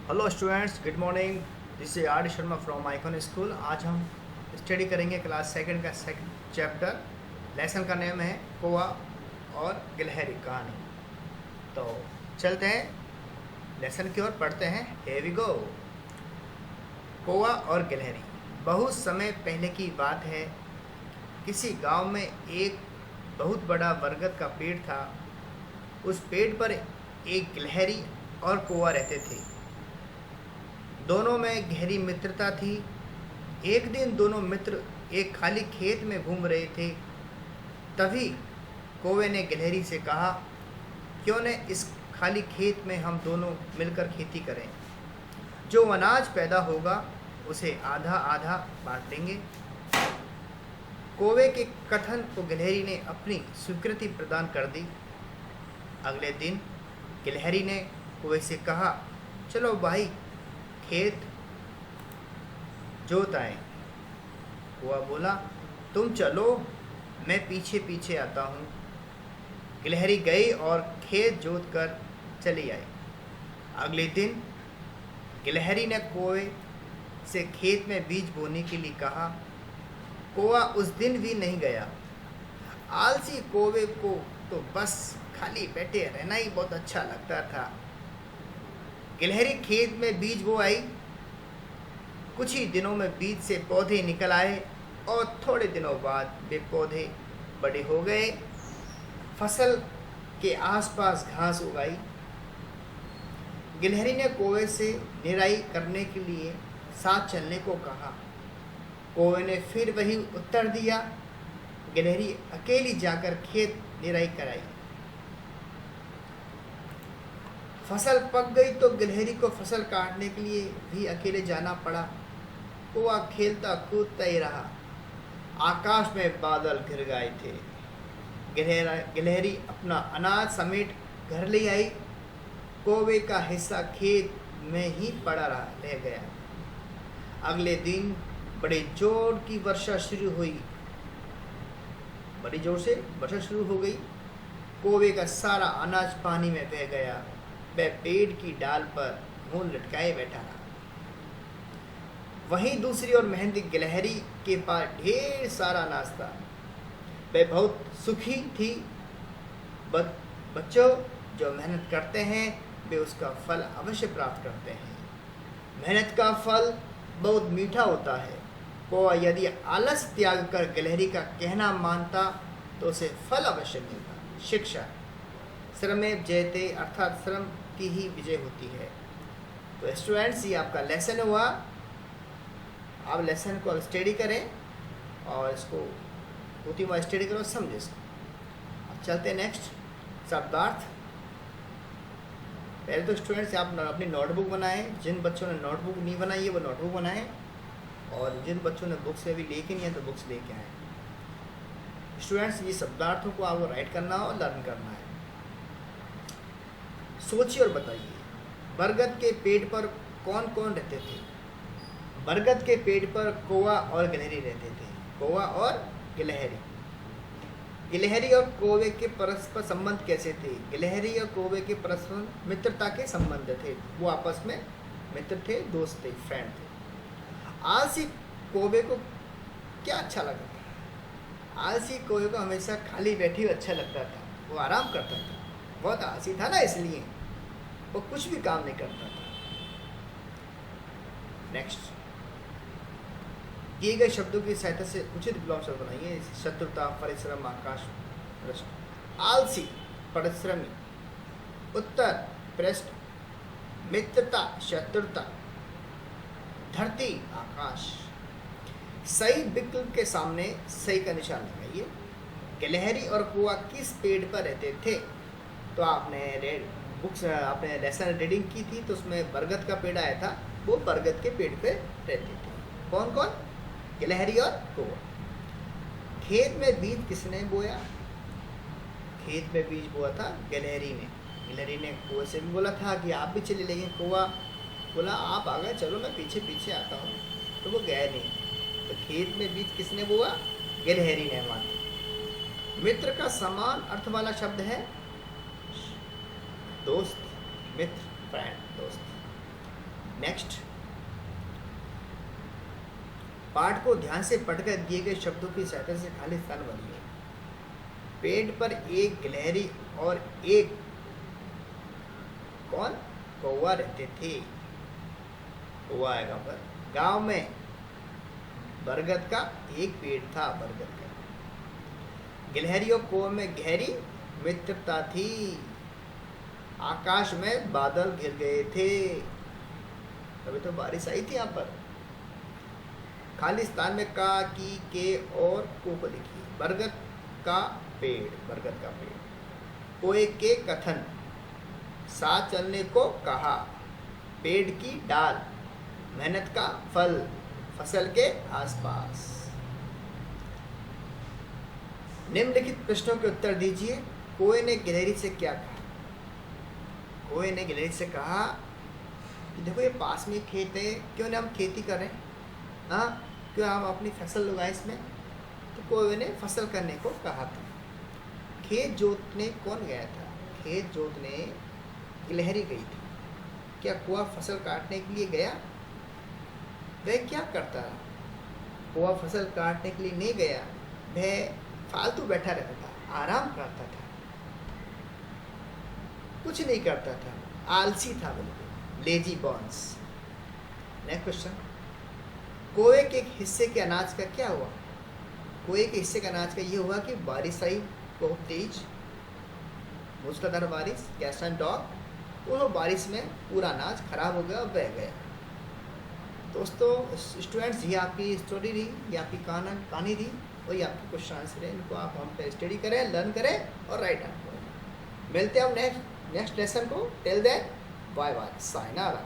Hello students, good morning. This is R Sharma from Icon school. आज हम study करेंगे class second का second chapter. Lesson का name है कौवा और गिलहरी कहानी। तो चलते हैं लेसन की ओर, पढ़ते हैं। Here we go. कौवा और गिलहरी। बहुत समय पहले की बात है। किसी गांव में एक बहुत बड़ा बरगद का पेड़ था। उस पेड़ पर एक गिलहरी और कौवा रहते थे। दोनों में गहरी मित्रता थी। एक दिन दोनों मित्र एक खाली खेत में घूम रहे थे। तभी कौवे ने गिलहरी से कहा, क्यों न इस खाली खेत में हम दोनों मिलकर खेती करें। जो अनाज पैदा होगा उसे आधा आधा बांट लेंगे। कौवे के कथन को गिलहरी ने अपनी स्वीकृति प्रदान कर दी। अगले दिन गिलहरी ने कौवे से कहा, चलो भाई खेत जोत आए। कौवा बोला, तुम चलो, मैं पीछे पीछे आता हूँ। गिलहरी गई और खेत जोत कर चली आई। अगले दिन गिलहरी ने कौवे से खेत में बीज बोने के लिए कहा। कौवा उस दिन भी नहीं गया। आलसी कौवे को तो बस खाली बैठे रहना ही बहुत अच्छा लगता था। गिलहरी खेत में बीज बो आई। कुछ ही दिनों में बीज से पौधे निकल आए और थोड़े दिनों बाद वे पौधे बड़े हो गए। फसल के आसपास घास उगाई। गिलहरी ने कौवे से निराई करने के लिए साथ चलने को कहा। कौवे ने फिर वही उत्तर दिया। गिलहरी अकेली जाकर खेत निराई कराई। फसल पक गई तो गिलहरी को फसल काटने के लिए भी अकेले जाना पड़ा। कौवा खेलता कूदता ही रहा। आकाश में बादल घिर गए थे। गिलहरी अपना अनाज समेट घर ले आई। कौवे का हिस्सा खेत में ही पड़ा रह गया। अगले दिन बड़े जोर की वर्षा शुरू हुई। बड़ी जोर से वर्षा शुरू हो गई। कौवे का सारा अनाज पानी में बह गया। वह पेड़ की डाल पर मुंह लटकाए बैठा रहा। वहीं दूसरी ओर मेहनती गिलहरी के पास ढेर सारा अनाज था। वह बहुत सुखी थी। बच्चों, जो मेहनत करते हैं वे उसका फल अवश्य प्राप्त करते हैं। मेहनत का फल बहुत मीठा होता है। कौवा यदि आलस त्याग कर गिलहरी का कहना मानता तो उसे फल अवश्य मिलता। शिक्षा श्रमेव जयते, अर्थात श्रम की ही विजय होती है। तो स्टूडेंट्स, ये आपका लेसन हुआ। आप लेसन को स्टडी करें और इसको होती हुआ स्टडी करो, समझे इसको। अब चलते हैं नेक्स्ट शब्दार्थ। पहले तो स्टूडेंट्स आप अपनी नोटबुक बनाएं। जिन बच्चों ने नोटबुक नहीं बनाई है वो नोटबुक बनाएं, और जिन बच्चों ने बुक्स अभी लेके नहीं है तो बुक्स लेके आएँ। स्टूडेंट्स, ये शब्दार्थों को आपको राइट करना और लर्न करना है। सोचिए और बताइए, बरगद के पेड़ पर कौन कौन रहते थे। बरगद के पेड़ पर कौवा और गिलहरी रहते थे। कौवा और गिलहरी। गिलहरी और कौवे के परस्पर संबंध कैसे थे। गिलहरी और कौवे के परस्पर मित्रता के संबंध थे। वो आपस में मित्र थे, दोस्त थे, फ्रेंड थे। आलसी कौवे को क्या अच्छा लगता था। आलसी कौवे को हमेशा खाली बैठी हुई अच्छा लगता था। वो आराम करता था। बहुत आलसी था ना, इसलिए वो कुछ भी काम नहीं करता था। नेक्स्ट, दिए गए शब्दों की सहायता से उचित विलोम शब्द बनाइए। शत्रुता, परिश्रम, आकाश, पृष्ठ। आलसी, परिश्रमी। उत्तर, पृष्ठ। मित्रता, शत्रुता। धरती, आकाश। सही विकल्प के सामने सही का निशान लगाइए। गिलहरी और कौवा किस पेड़ पर रहते थे। तो आपने लेसन रीडिंग की थी तो उसमें बरगद का पेड़ आया था। वो बरगद के पेड़ पे रहते थे। कौन कौन? गिलहरी और कौवा। खेत में बीज किसने बोया। खेत में बीज बोया था गिलहरी ने। गिलहरी ने कौवे से भी बोला था कि आप भी चले, लेकिन कौवा बोला आप आ गए, चलो मैं पीछे पीछे आता हूँ, तो वो गया नहीं। तो खेत में बीज किसने बोया। गिलहरी ने माना। मित्र का समान अर्थ वाला शब्द है दोस्त, मित्र, फ्रेंड, दोस्त। नेक्स्ट, पाठ को ध्यान से पढ़कर दिए गए शब्दों की सहायता से खाली स्थान बनिए। पेड़ पर एक गिलहरी और एक कौन कौवा रहते थे। कौवा आएगा पर। गांव में बरगद का एक पेड़ था, बरगद का। गिलहरी और कौवे में गहरी मित्रता थी। आकाश में बादल घिर गए थे, अभी तो बारिश आई थी यहाँ पर। खाली स्थान में का, की, के और को लिखिए। बरगद का पेड़, बरगद का पेड़। कोए के कथन, साथ चलने को कहा। पेड़ की डाल, मेहनत का फल, फसल के आसपास। निम्नलिखित प्रश्नों के उत्तर दीजिए। कोए ने गिलहरी से क्या कहा? कोए ने गिलहरी से कहा कि देखो ये पास में खेत है, क्यों ना हम खेती करें, हाँ क्यों हम अपनी फसल उगाएं इसमें। तो कोए ने फसल करने को कहा था। खेत जोतने कौन गया था? खेत जोतने गिलहरी गई थी। क्या कौवा फसल काटने के लिए गया? वह क्या करता रहा? कौवा फसल काटने के लिए नहीं गया, वह फालतू बैठा रहता था, आराम करता था, कुछ नहीं करता था, आलसी था, बिल्कुल लेजी बॉन्स। नेक्स्ट क्वेश्चन, कोए के एक हिस्से के अनाज का क्या हुआ? कोए के हिस्से का अनाज का ये हुआ कि बारिश आई बहुत तेज, मूसलाधार बारिश, कैट एंड डॉग। वो बारिश में पूरा अनाज खराब हो गया और बह गया। दोस्तों स्टूडेंट्स, ये आपकी स्टोरी रही, ये आपकी कहानी थी और ये आपके क्वेश्चन आंसर है। इनको आप हम पे स्टडी करें, लर्न करें और राइट आंसर। मिलते हैं हम नेक्स्ट लेसन को। Till then bye bye, साइनारा।